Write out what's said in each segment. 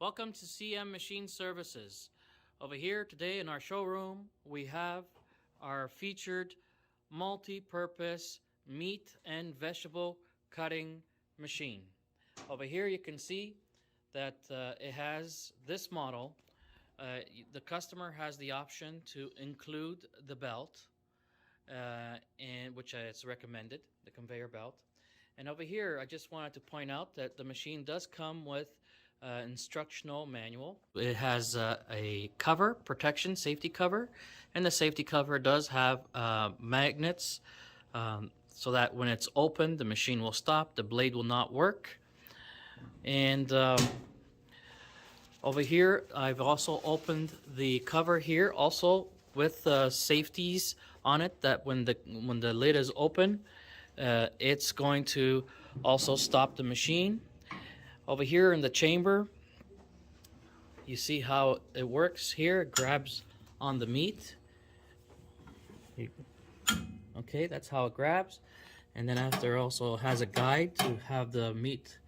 Welcome to CM Machine Services. Over here today in our showroom, we have our featured multi-purpose meat and vegetable cutting machine. Over here you can see that it has this model. The customer has the option to include the belt, and which is recommended, the conveyor belt. And over here, I just wanted to point out that the machine does come with instructional manual. It has a cover, protection, safety cover, and the safety cover does have magnets so that when it's open, the machine will stop, the blade will not work. And over here, I've also opened the cover here, also with safeties on it, that when the lid is open, it's going to also stop the machine. Over here in the chamber, you see how it works here. It grabs on the meat. Okay, that's how it grabs. And then after, also has a guide to have the meat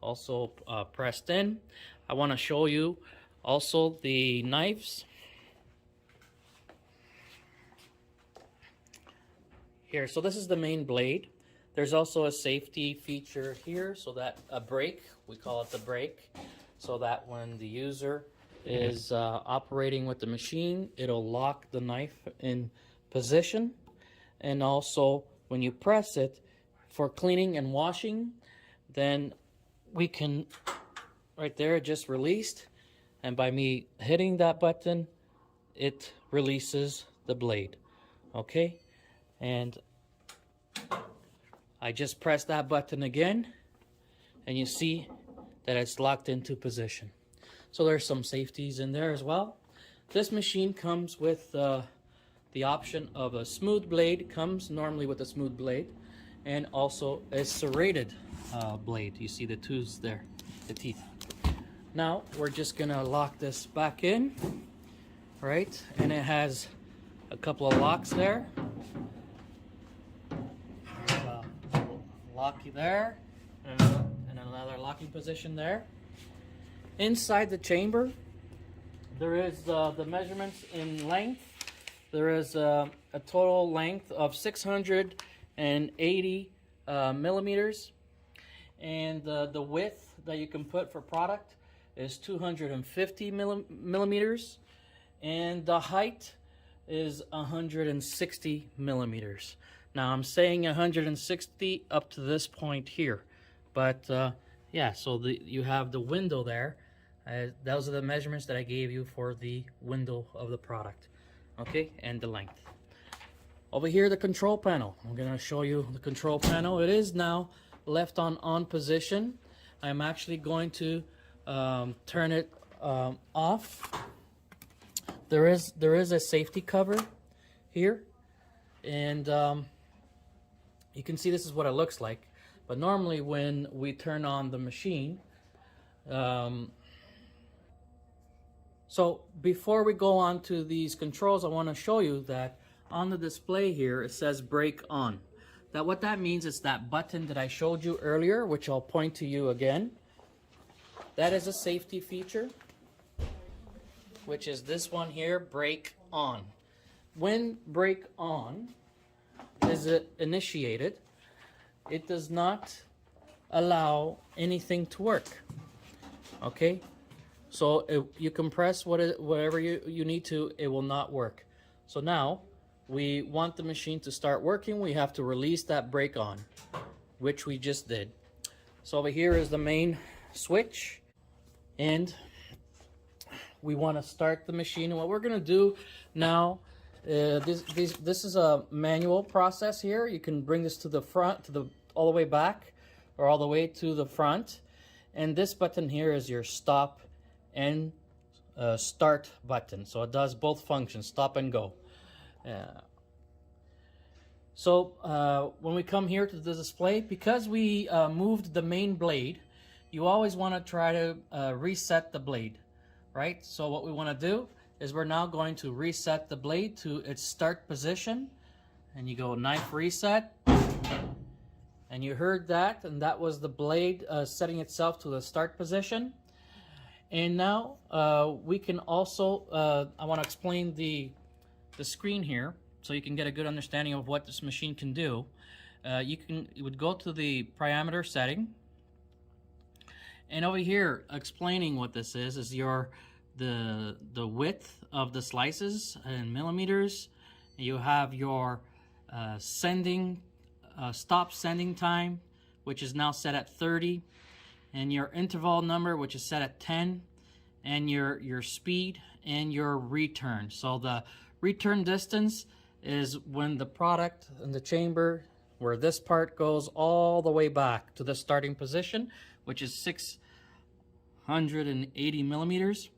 also pressed in. I want to show you also the knives. Here, so this is the main blade. There's also a safety feature here, so that a brake, we call it the brake, so that when the user is operating with the machine, it'll lock the knife in position. And also when you press it for cleaning and washing, then we can, right there, it just released, and by me hitting that button, it releases the blade. Okay, and I just press that button again, and you see that it's locked into position. So there's some safeties in there as well. This machine comes with the option of a smooth blade. Comes normally with a smooth blade, and also a serrated blade. You see the tools there, the teeth. Now we're just gonna lock this back in, right? And it has a couple of locks there. Locky there, and another locking position there. Inside the chamber, there is the measurements in length. There is a total length of 680 millimeters, and the width that you can put for product is 250 millimeters, and the height is 160 millimeters. Now I'm saying 160 up to this point here, but yeah, so you have the window there. Those are the measurements that I gave you for the window of the product, okay, and the length. Over here, the control panel. I'm gonna show you the control panel. It is now left on position. I'm actually going to turn it off. There is a safety cover here, and you can see this is what it looks like. But normally when we turn on the machine, so before we go on to these controls, I want to show you that on the display here it says brake on. Now what that means is that button that I showed you earlier, which I'll point to you again, that is a safety feature, which is this one here, brake on. When brake on is initiated, it does not allow anything to work. Okay, so you can press whatever you need to, it will not work. So now we want the machine to start working, we have to release that brake on, which we just did. So over here is the main switch, and we want to start the machine. And what we're going to do now, this is a manual process here. You can bring this to the front, all the way back, or all the way to the front. And this button here is your stop and start button. So it does both functions, stop and go. So when we come here to the display, because we moved the main blade, you always want to try to reset the blade, right? So what we want to do is we're now going to reset the blade to its start position, and you go knife reset, and you heard that, and that was the blade setting itself to the start position. And now we can also, I want to explain the screen here so you can get a good understanding of what this machine can do. You would go to the parameter setting, and over here explaining what this is the width of the slices in millimeters. You have your stop sending time, which is now set at 30, and your interval number, which is set at 10, and your speed and your return. So the return distance is when the product in the chamber, where this part goes all the way back to the starting position, which is 680 millimeters.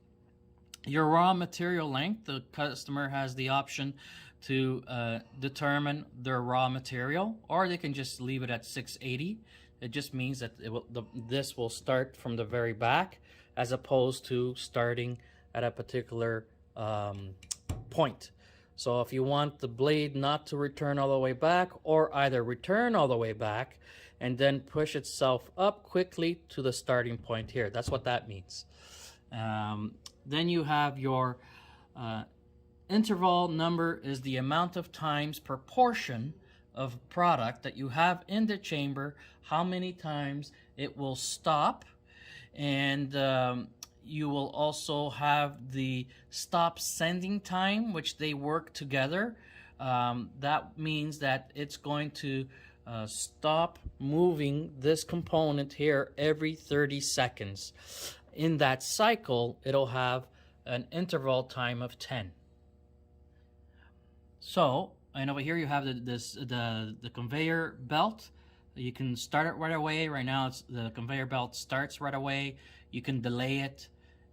Your raw material length, the customer has the option to determine their raw material, or they can just leave it at 680. It just means that this will start from the very back as opposed to starting at a particular point. So if you want the blade not to return all the way back, or either return all the way back and then push itself up quickly to the starting point here. That's what that means. Then you have your interval number is the amount of times per portion of product that you have in the chamber, how many times it will stop. And you will also have the stop sending time, which they work together. That means that it's going to stop moving this component here every 30 seconds. In that cycle, it'll have an interval time of 10. So, and over here you have the conveyor belt. You can start it right away. Right now, the conveyor belt starts right away. You can delay it,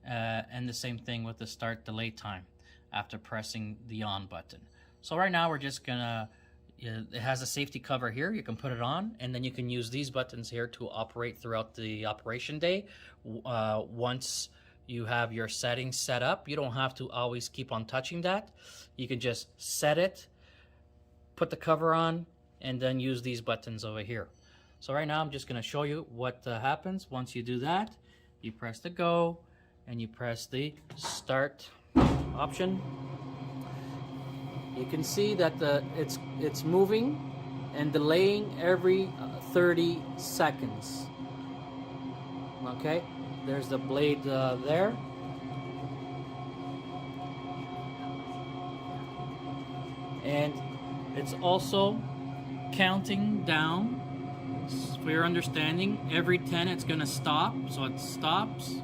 and the same thing with the start delay time after pressing the on button. So right now we're just gonna, it has a safety cover here. You can put it on, and then you can use these buttons here to operate throughout the operation day. Once you have your settings set up, you don't have to always keep on touching that. You can just set it, put the cover on, and then use these buttons over here. So right now I'm just going to show you what happens once you do that. You press the go and you press the start option. You can see that it's moving and delaying every 30 seconds. Okay, there's the blade there. And it's also counting down. For your understanding, every 10 it's going to stop, so it stops.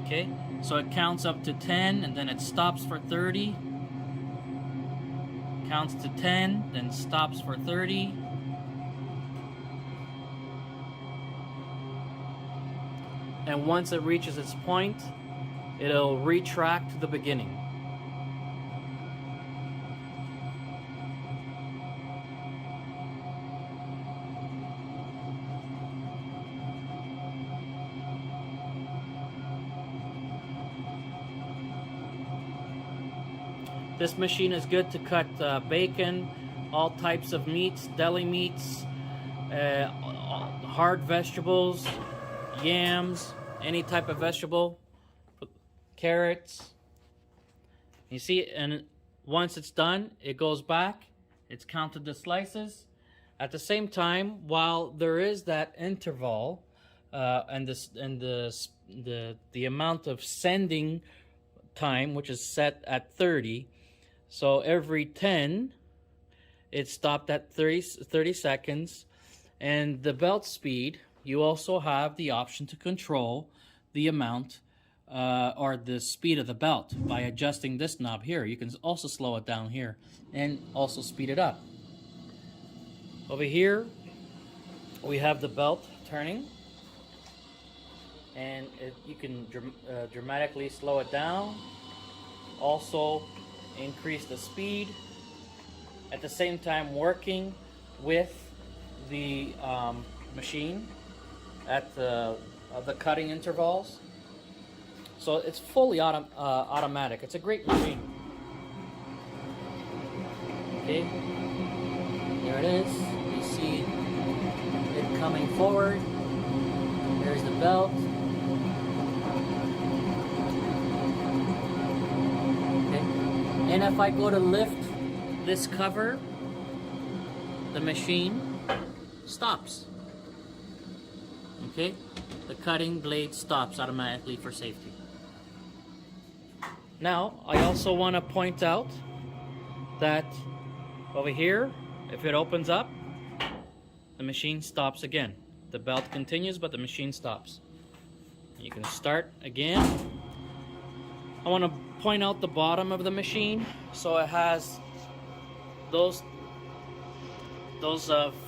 Okay, so it counts up to 10 and then it stops for 30. Counts to 10, then stops for 30. And once it reaches its point, it'll retract to the beginning. This machine is good to cut bacon, all types of meats, deli meats, hard vegetables, yams, any type of vegetable, carrots. You see, and once it's done, it goes back. It's counted the slices. At the same time, while there is that interval and the amount of sending time, which is set at 30. So every 10, it stopped at 30 seconds. And the belt speed, you also have the option to control the amount or the speed of the belt by adjusting this knob here. You can also slow it down here and also speed it up. Over here, we have the belt turning. And you can dramatically slow it down. Also increase the speed, at the same time working with the machine at the cutting intervals. So it's fully automatic. It's a great machine. Okay, there it is. You see it coming forward. There's the belt. Okay. And if I go to lift this cover, the machine stops. Okay? The cutting blade stops automatically for safety. Now, I also want to point out that over here, if it opens up, the machine stops again. The belt continues, but the machine stops. You can start again. I want to point out the bottom of the machine. So it has those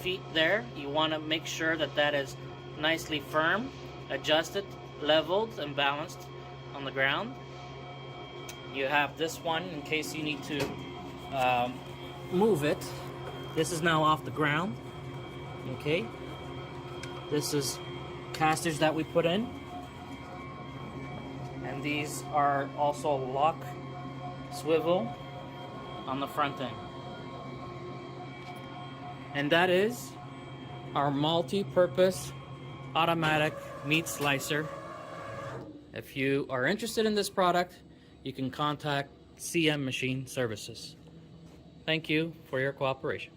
feet there. You want to make sure that that is nicely firm, adjusted, leveled, and balanced on the ground. You have this one in case you need to move it. This is now off the ground. Okay. This is casters that we put in. And these are also lock swivel on the front end. And that is our multi-purpose automatic meat slicer. If you are interested in this product, you can contact CM Machine Services. Thank you for your cooperation.